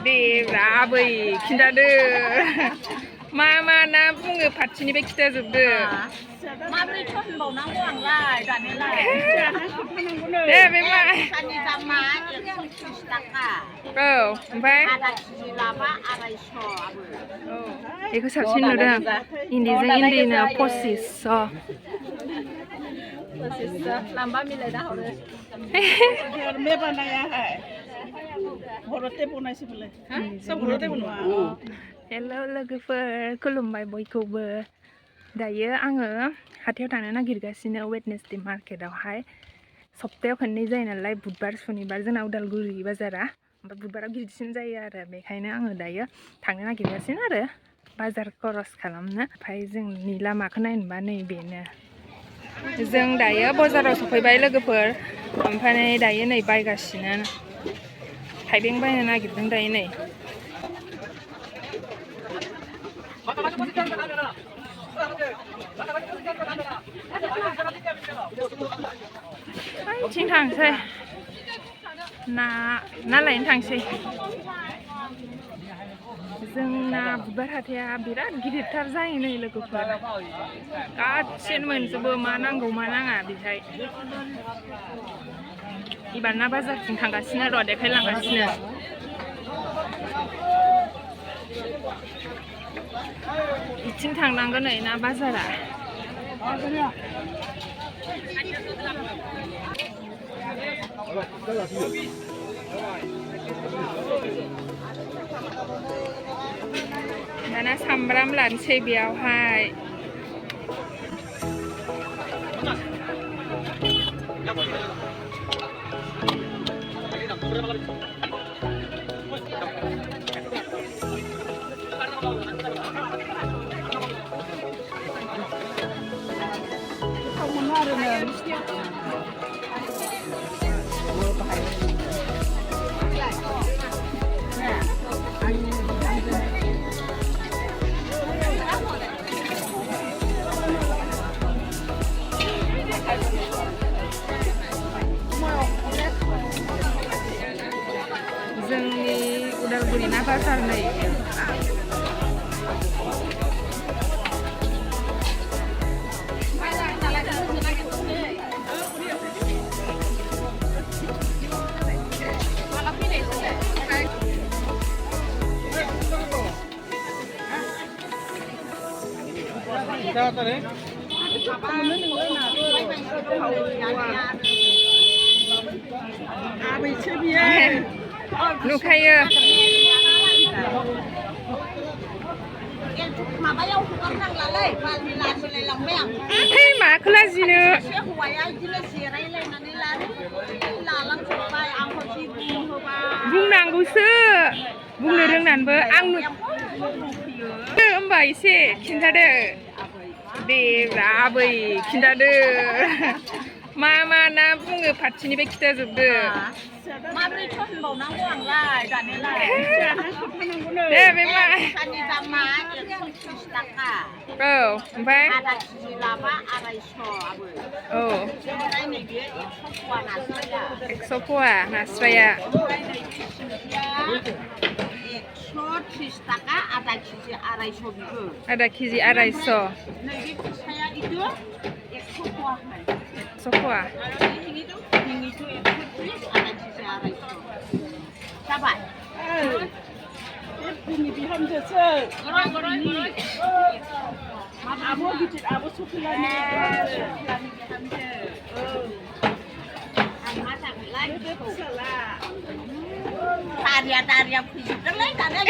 दे आबै खिन्थादो मा ना बुङो फारसेनिफ्राय खिथाजोबदो माबोरैथ' होनबावनांगौ आंलाय दानियालाय दे बे मा सानि दामा 130 थाखा औ ओमफ्राय आधा केजि लाबा 250 आबो औ बेखौ साबसिन नुदों इन्दिजों इन्दिनो 2500 लांबा मिलायना हरो मे बानायाहाय हरते बनायसैमोनलाय सब हरते बनवा हेल' लोगोफोर खुलुमबाय बयखौबो दायो आङो हाथायाव थांनो नागिरगासिनो वेडनेसडे मार्केटावहाय सप्तायाव खननै जायो नालाय बुधबार सुनिबार जोंना उदालगुरि बाजारा ओमफ्राय बुधबाराव गिदिरसिन जायो आरो बेखायनो आङो दायो थांनो नागिरगासिनो आरो बाजार खरस खालामनो ओमफ्राय जोंनि लामाखौ नायनोबा नै बेनो जों दायो बाजाराव सफैबाय लोगोफोर ओमफ्राय दायो नै बायगासिनो थाइबें बायनो नागिरदों दायो नै थिं थांसै ना लायनो थांसै जोंना बुधबार हाथाया बिराद गिदिरथार जायो नै लोगोफोर गासिन मोनजोबो मा नांगौ मा नाङा बेहाय एबार ना बाजारथिं थांगासिनो र' देखायलांगासिनो बिथिं थांनांगोन नै ना बाजारा दाना सामब्राम लानोसै बेयावहाय जोंनि उदालगुरि ना बाजार नै नुखायो माबायाव हगारनांलालै बालनि लाबोलाय लांबाय आं माखौ लाजिनो सासे हौवाया बिदिनो जिरायलायनानै लालांजोब्बाय आंखौ जि बुंहोबाय बुंनांगौसो बुंनो रोंनानैबो आं होमबा एसे खिन्थादो दे आबै खिन्थादो मा ना बुङो फारसेनिफ्राय खिथाजोबदो माबोरैथ' होनबावनांगौ आंलाय दानियालाय दे बे मा सानि दामा 130 थाखा औ ओमफ्राय आधा केजि लाबा 250 आबो औ ओमफ्राय नैबे 100 फवा नास्राया 100 फवा नास्राया ओमफ्राय नैबे सिंगिया 130 थाखा आधा केजि 250 बिबो आधा केजि 250 नैबे फिसाया इदो 100 फवा होनाय 100 फवा हिङिथ' 130 आधा केजि 250 जाबाय बिनि बिहामजोसो आब' गिदिर आब' सफिलानि बिहामजो आं मा जागोनलाय फिसाला दारिया फैजोबदोंलै दानिया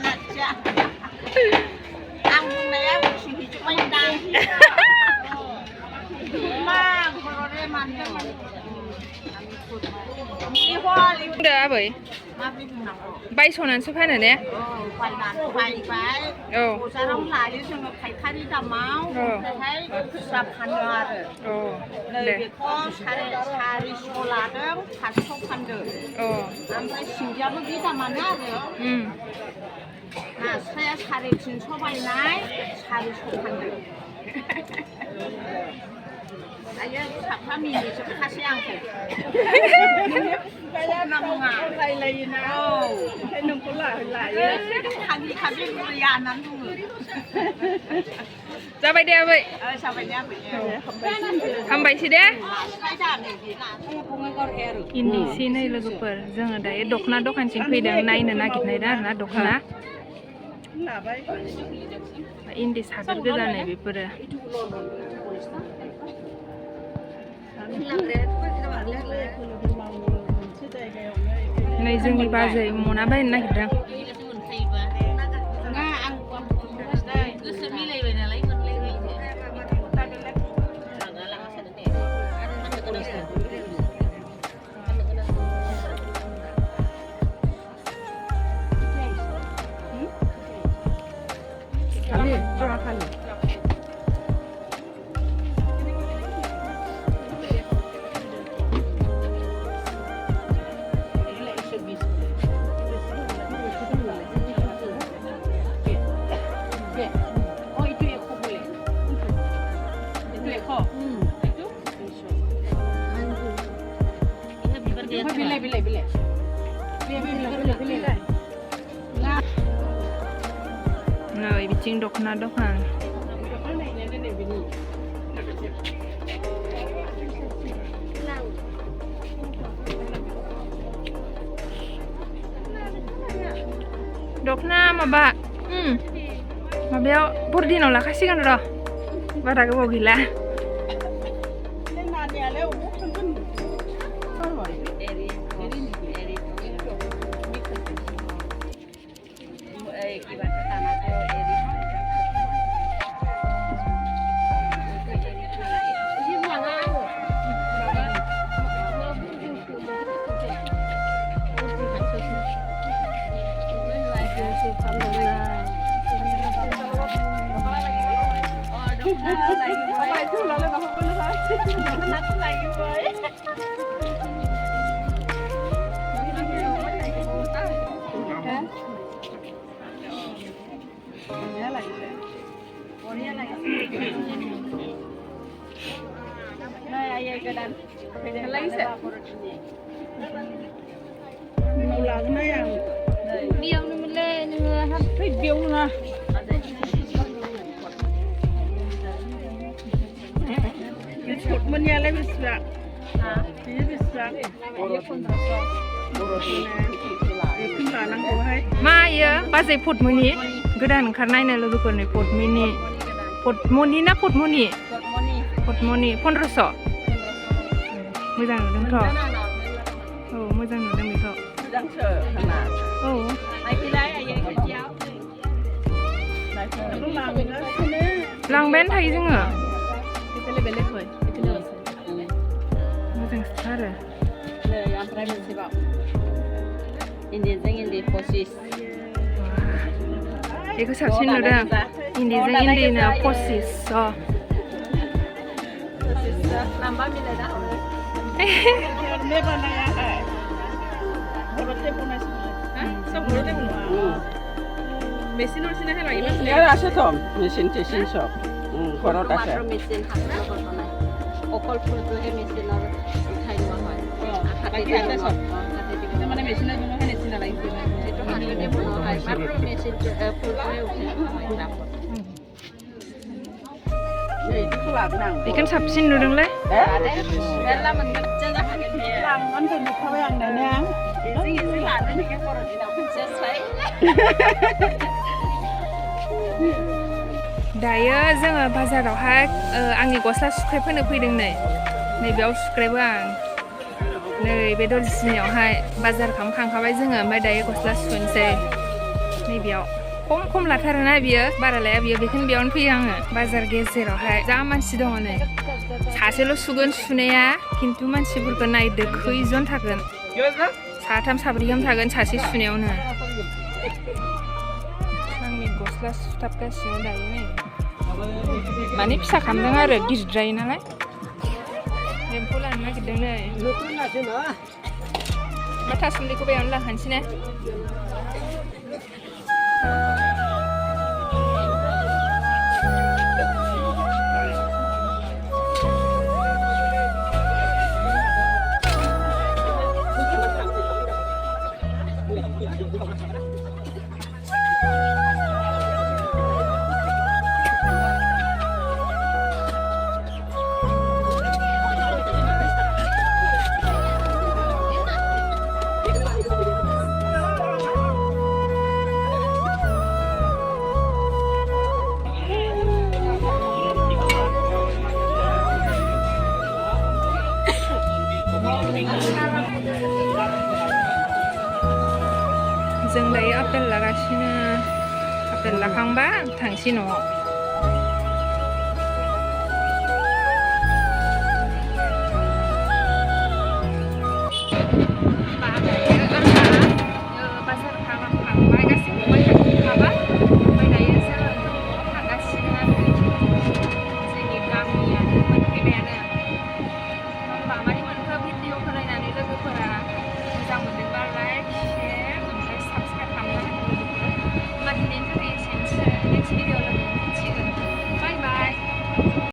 नाथिया आं बुंनाया उथिहैजोब्बाय दां मा हररे मानो बुंदो आबै माबोरै बुंनांगौ बायस'नानैसो फानो ने बायनानै बायबाय औ बाजाराव लायो जोङो फायखारि दामाव ओमफ्रायहाय खुस्रा फानो आरो नैबेखौ 450 लादों 500 फानदों ओमफ्राय सिंगियाबो बे दामानो आरो नास्राया 350 बायनाय 400 फानदों Ayo kami kasih yang Kaya naman lay-lay na. Kaya nung pula, lay. kami berianan dulu. Sampai dia baik. Sampai nyampe. Sampai sih deh. Saya nih, bunga korher. Ini sini logoper. Jangan ada dokna dokan cing pedang naik nakit dah na dokna. Lah, baik. Ini sadar ke sana beper. Này dương đi bao giờ muốn ăn bên này kìa. Rồi bikin dokna dokan. Dokna maba. Mabel burdino lah kasih kan udah. Bara ke bogila. Apa itu lalu apa pun lah. Nanti lagi boy. Ya lagi. Orangnya lagi. Nah, ya kedan. Lagi sih. Mau lagi na yang. Biang ni mele ni hampir Biung lah. Biskuit menyala bisa. Ini bisa. Ma ya, pas put muni. Gedan karena ini lalu kan put mini. Put muni na put muni. Put muni. Pon rosso. Muzang nudeng to. Oh, muzang nudeng itu. Đang chờ thằng nào. Oh. Này khi lấy ai vậy cháu. Lúc nào mình nói thế này. Lang ben thấy chứ ngờ. Kita lebih lepas. Kita lebih. Muzang sekarang. Le yang private sebab. Ini posisi. Iku sabsin udah. Ini na posis. So. Nambah bila dah. Meba na ya hai. Borote pun nasi boleh. सब बोलते हैं Mesin orsin aja lagi mas. Ya rasa tom. Mesin tesin shop. Korot मात्र asa. Machine हातले बनाय अकल फुलটোহে মেচিনৰ উঠাই লোৱা হয় Lagi ada shop. Kita mana mesin aja mau mesin lagi. এইটো হাতেদি বনোৱা হয় মাত্ৰ মেচিনটো ফুলটোহে উঠাই লোৱা হয় টাবত Itu pula benang. Ikan sabsin nudeng le. मेरला मोनगोन जोंहा हागोन बियो Tangan tuh kau yang nanya. एसे लानो नोङो बर' दिनाव खोनसेस्लाय Dayo जोङो बाजारावहाय आंनि गस्ला सुख्रेबहोनो फैदों नैबेयाव सुख्रेबो आं नै बे दर्जिनियावहाय बाजार खालामखांखाबाय जोङो ओमफ्राय दायो गस्ला सुनोसै नैबेयाव खम लाथारोना बियो बारा लाया बियो बेखौनो बेयावनो फैयो आङो बाजार गेजेरावहाय जा मानसि दङ नै सासेल' सुगोन सुनाया खिन्थु मानसिफोरखौ नायदो खैजन थागोन साथाम साब्रै गाहाम थागोन सासे सुनायावनो आंनि गस्ला सुथाबगासिनो दायो नै माने फिसा खालामदों आरो गिदिरद्राय नालाय एम्फौ लानो नागिरदों नै मा थासुमलिखौ बेयावनो लाखानोसै ना जों दायो आपेल लागासिनो आपेल लाखांबा थांसै न'आव